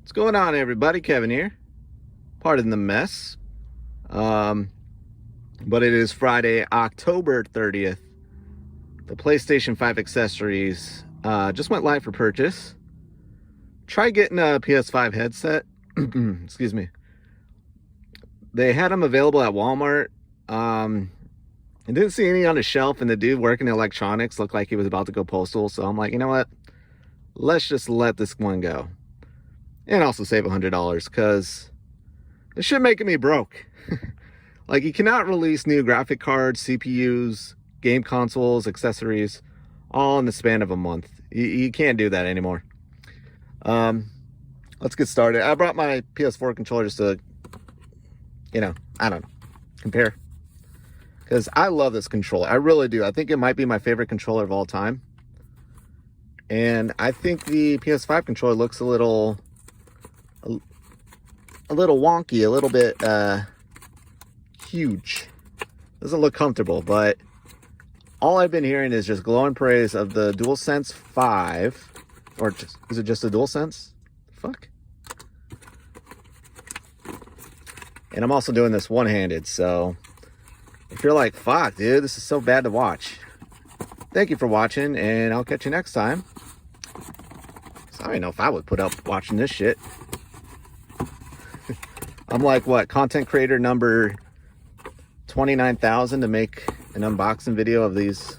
What's going on, everybody? Kevin here. Pardon the mess. But it is Friday, October 30th. The PlayStation 5 accessories just went live for purchase. Try getting a PS5 headset. Excuse me. They had them available at Walmart. I didn't see any on the shelf, and the dude working in electronics looked like he was about to go postal. So I'm like, you know what? Let's just let this one go. And also save $100 because this shit making me broke. Like, you cannot release new graphic cards, CPUs, game consoles, accessories, all in the span of a month. You can't do that anymore. Let's get started. I brought my PS4 controller just to, I don't know, compare. Because I love this controller. I really do. I think it might be my favorite controller of all time. And I think the PS5 controller looks a little wonky, a little bit huge. Doesn't look comfortable, but all I've been hearing is just glowing praise of the Dualsense 5. Or just, is it just a Dualsense? Fuck. And I'm also doing this one-handed, so if you're like, fuck, dude, this is so bad to watch. Thank you for watching, and I'll catch you next time. So I don't know if I would put up watching this shit. I'm like, what, content creator number 29,000 to make an unboxing video of these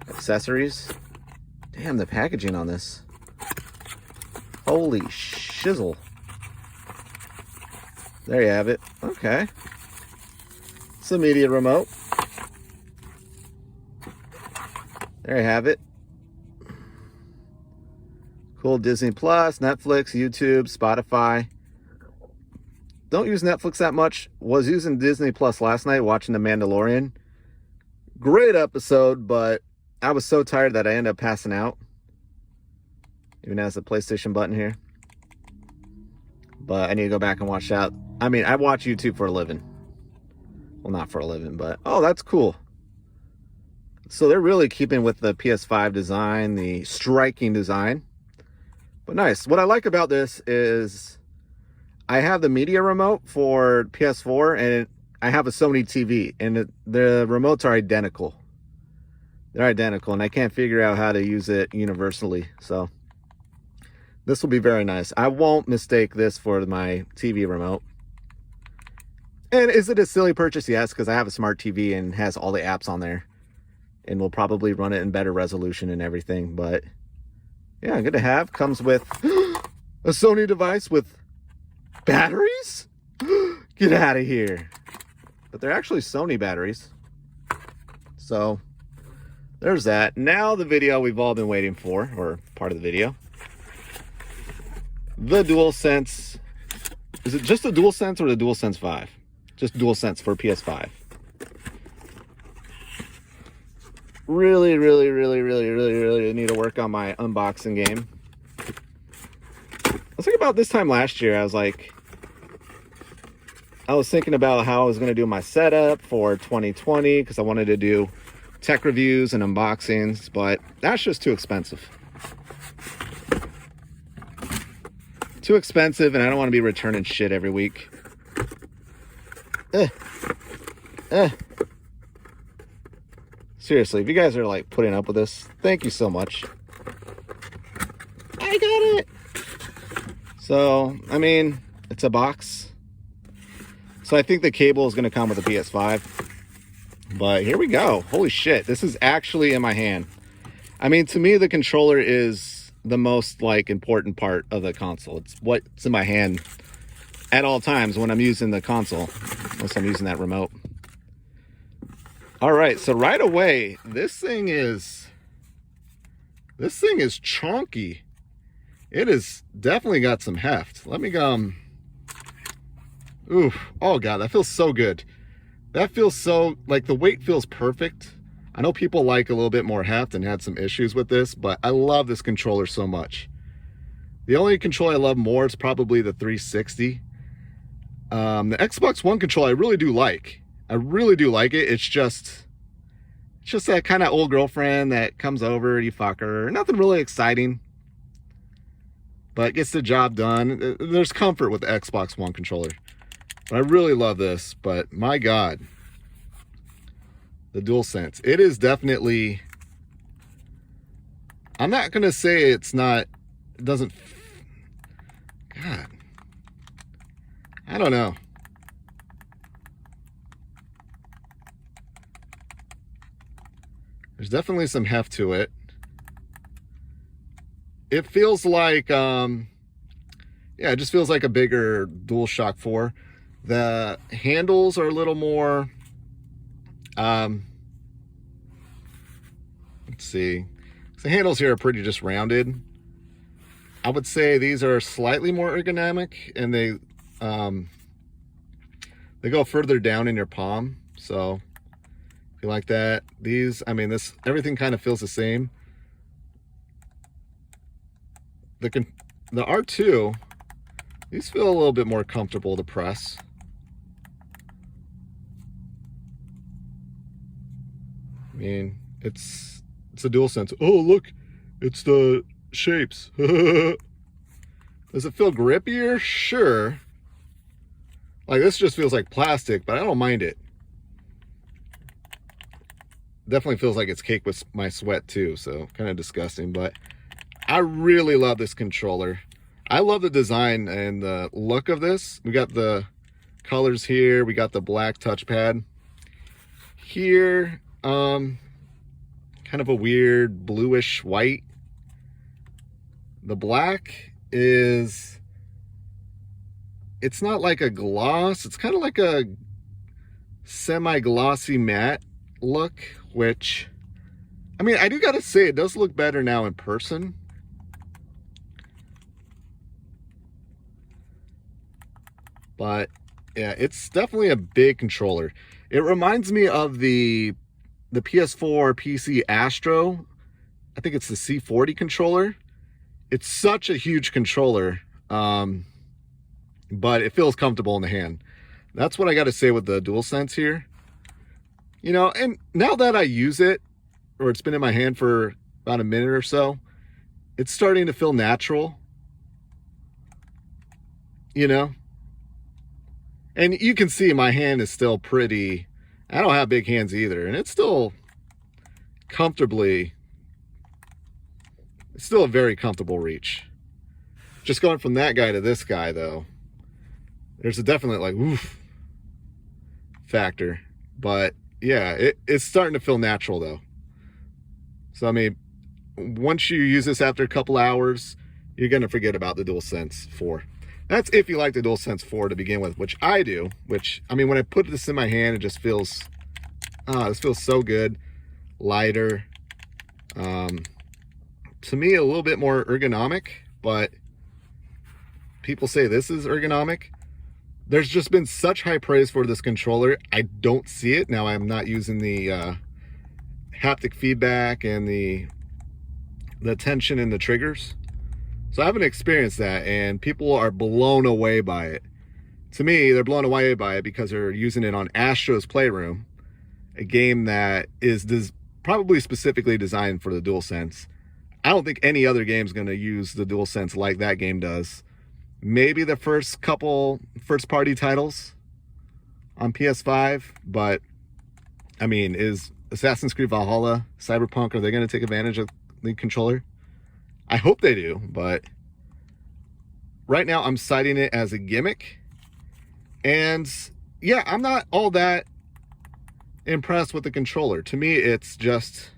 accessories. Damn, the packaging on this. Holy shizzle. There you have it. Okay. It's a media remote. There you have it. Cool. Disney Plus, Netflix, YouTube, Spotify. Don't use Netflix that much. Was using Disney Plus last night watching The Mandalorian. Great episode, but I was so tired that I ended up passing out. Even has the PlayStation button here. But I need to go back and watch that. I mean, I watch YouTube for a living. Well, not for a living, but oh, that's cool. So they're really keeping with the PS5 design, the striking design. But nice. What I like about this is I have the media remote for PS4 and I have a Sony TV, and the remotes are identical. They're identical, and I can't figure out how to use it universally. So this will be very nice. I won't mistake this for my TV remote. And is it a silly purchase? Yes, because I have a smart TV and has all the apps on there. And we'll probably run it in better resolution and everything. But yeah, good to have. Comes with a Sony device with batteries? Get out of here. But they're actually Sony batteries. So there's that. Now the video we've all been waiting for, or part of the video. The Dualsense. Is it just the Dualsense or the Dualsense 5? Just Dualsense for PS5. Really need to work on my unboxing game. I was thinking about this time last year. I was thinking about how I was going to do my setup for 2020 because I wanted to do tech reviews and unboxings, but that's just too expensive. Too expensive, and I don't want to be returning shit every week. Seriously, if you guys are like putting up with this, thank you so much. I got it. So, I mean, it's a box. So I think the cable is going to come with the PS5. But here we go. Holy shit, this is actually in my hand. I mean, to me, the controller is the most like important part of the console. It's what's in my hand at all times when I'm using the console, unless I'm using that remote. All right, so right away, this thing is chunky. It has definitely got some heft. Let me go. Oof. Oh god, that feels so good. That feels so, like, the weight feels perfect. I know people like a little bit more heft and had some issues with this, but I love this controller so much. The only controller I love more is probably the 360. The Xbox One controller I really do like. I really do like it. It's just that kind of old girlfriend that comes over, you fuck her. Nothing really exciting. but it gets the job done. There's comfort with the Xbox One controller. But I really love this, but my God, the DualSense. It is definitely, I'm not going to say it doesn't, God, I don't know. There's definitely some heft to it. It feels like, yeah, it just feels like a bigger DualShock 4. The handles are a little more, let's see. The handles here are pretty just rounded. I would say these are slightly more ergonomic, and they go further down in your palm. So if you like that, these, I mean, everything kind of feels the same. The R2, these feel a little bit more comfortable to press. I mean, it's a DualSense. Oh, look, it's the shapes. Does it feel grippier? Sure. Like, this just feels like plastic, but I don't mind it. Definitely feels like it's caked with my sweat too, so kind of disgusting, but I really love this controller. I love the design and the look of this. We got the colors here. We got the black touchpad here. Kind of a weird bluish white. The black is, it's not like a gloss. It's kind of like a semi-glossy matte look, which, I mean, I do gotta say, it does look better now in person. But yeah, it's definitely a big controller. It reminds me of the PS4 PC Astro. I think it's the C40 controller. It's such a huge controller, but it feels comfortable in the hand. That's what I got to say with the DualSense here. You know, and now that I use it, or it's been in my hand for about a minute or so, it's starting to feel natural. You know? And you can see my hand is still pretty, I don't have big hands either, and it's still comfortably, it's still a very comfortable reach. Just going from that guy to this guy, though, there's a definite, like, oof factor. But yeah, it's starting to feel natural, though. So, I mean, once you use this after a couple hours, you're going to forget about the DualSense 4. That's if you like the DualSense 4 to begin with, which I do. Which, I mean, when I put this in my hand, it just feels, this feels so good. Lighter. To me, a little bit more ergonomic, but people say this is ergonomic. There's just been such high praise for this controller. I don't see it. Now, I'm not using the haptic feedback and the tension in the triggers. So I haven't experienced that, and people are blown away by it. To me, they're blown away by it because they're using it on Astros Playroom, a game that is probably specifically designed for the DualSense. I don't think any other game is going to use the DualSense like that game does. Maybe the first couple first-party titles on PS5, but, I mean, is Assassin's Creed Valhalla, Cyberpunk, are they going to take advantage of the controller? I hope they do, but right now I'm citing it as a gimmick. And yeah, I'm not all that impressed with the controller. To me, it's just,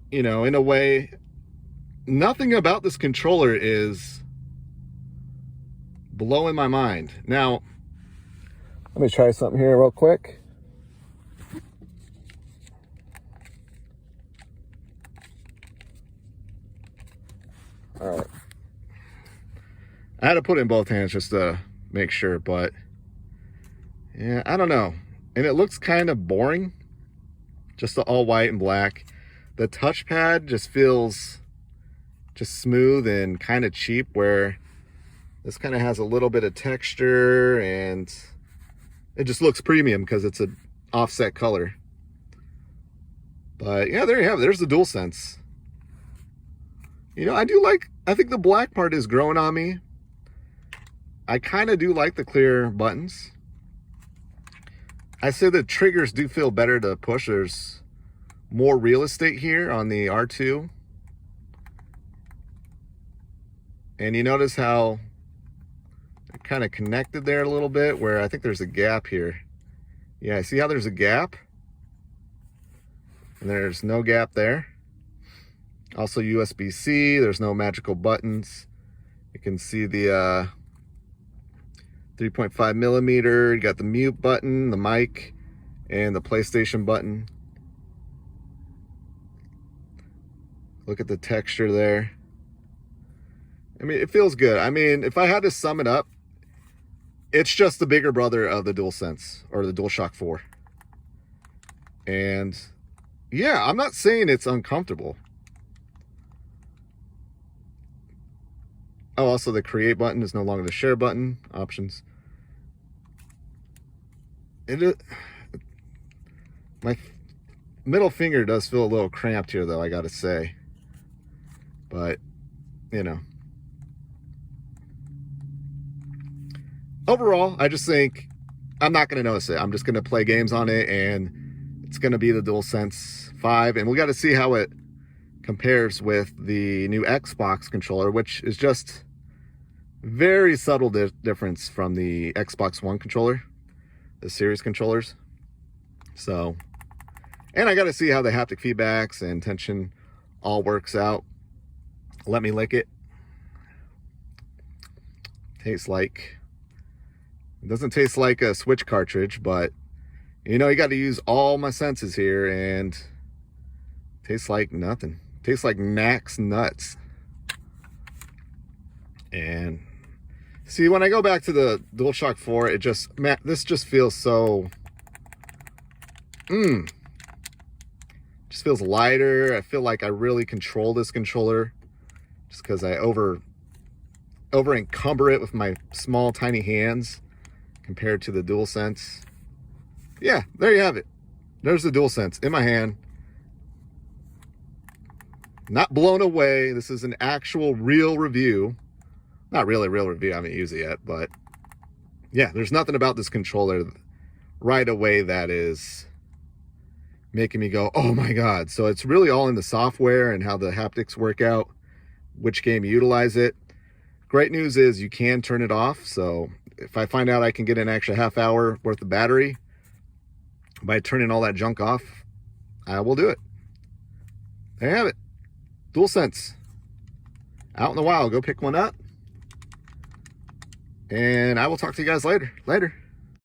you know, in a way, nothing about this controller is blowing my mind. Now, let me try something here real quick. All right. I had to put it in both hands just to make sure, but yeah, I don't know. And it looks kind of boring, just the all white and black. The touchpad just feels just smooth and kind of cheap, where this kind of has a little bit of texture and it just looks premium because it's an offset color. But yeah, there you have it. There's the DualSense. You know, I do I think the black part is growing on me. I kind of do like the clear buttons. I say the triggers do feel better to push. There's more real estate here on the R2. And you notice how they're kind of connected there a little bit, where I think there's a gap here. Yeah, see how there's a gap? And there's no gap there. Also USB-C, there's no magical buttons. You can see the 3.5 millimeter. You got the mute button, the mic, and the PlayStation button. Look at the texture there. I mean, it feels good. I mean, if I had to sum it up, it's just the bigger brother of the DualSense or the DualShock 4. And yeah, I'm not saying it's uncomfortable. Oh, also the create button is no longer the share button. Options. My middle finger does feel a little cramped here, though, I gotta say. But, you know. Overall, I just think I'm not going to notice it. I'm just going to play games on it, and it's going to be the DualSense 5. And we got to see how it compares with the new Xbox controller, which is just very subtle difference from the Xbox One controller, the series controllers. So, and I got to see how the haptic feedbacks and tension all works out. Let me lick it. Tastes like... It doesn't taste like a Switch cartridge, but, you know, you got to use all my senses here, and tastes like nothing. Tastes like Knack's nuts. And see, when I go back to the DualShock 4, it just, man, this just feels so, just feels lighter. I feel like I really control this controller just because I over encumber it with my small, tiny hands compared to the DualSense. Yeah, there you have it. There's the DualSense in my hand. Not blown away. This is an actual real review. Not really a real review. I haven't used it yet, but yeah, there's nothing about this controller right away that is making me go, oh my God. So it's really all in the software and how the haptics work out, which game you utilize it. Great news is you can turn it off. So if I find out I can get an extra half hour worth of battery by turning all that junk off, I will do it. There you have it. DualSense. Out in the wild. Go pick one up. And I will talk to you guys later.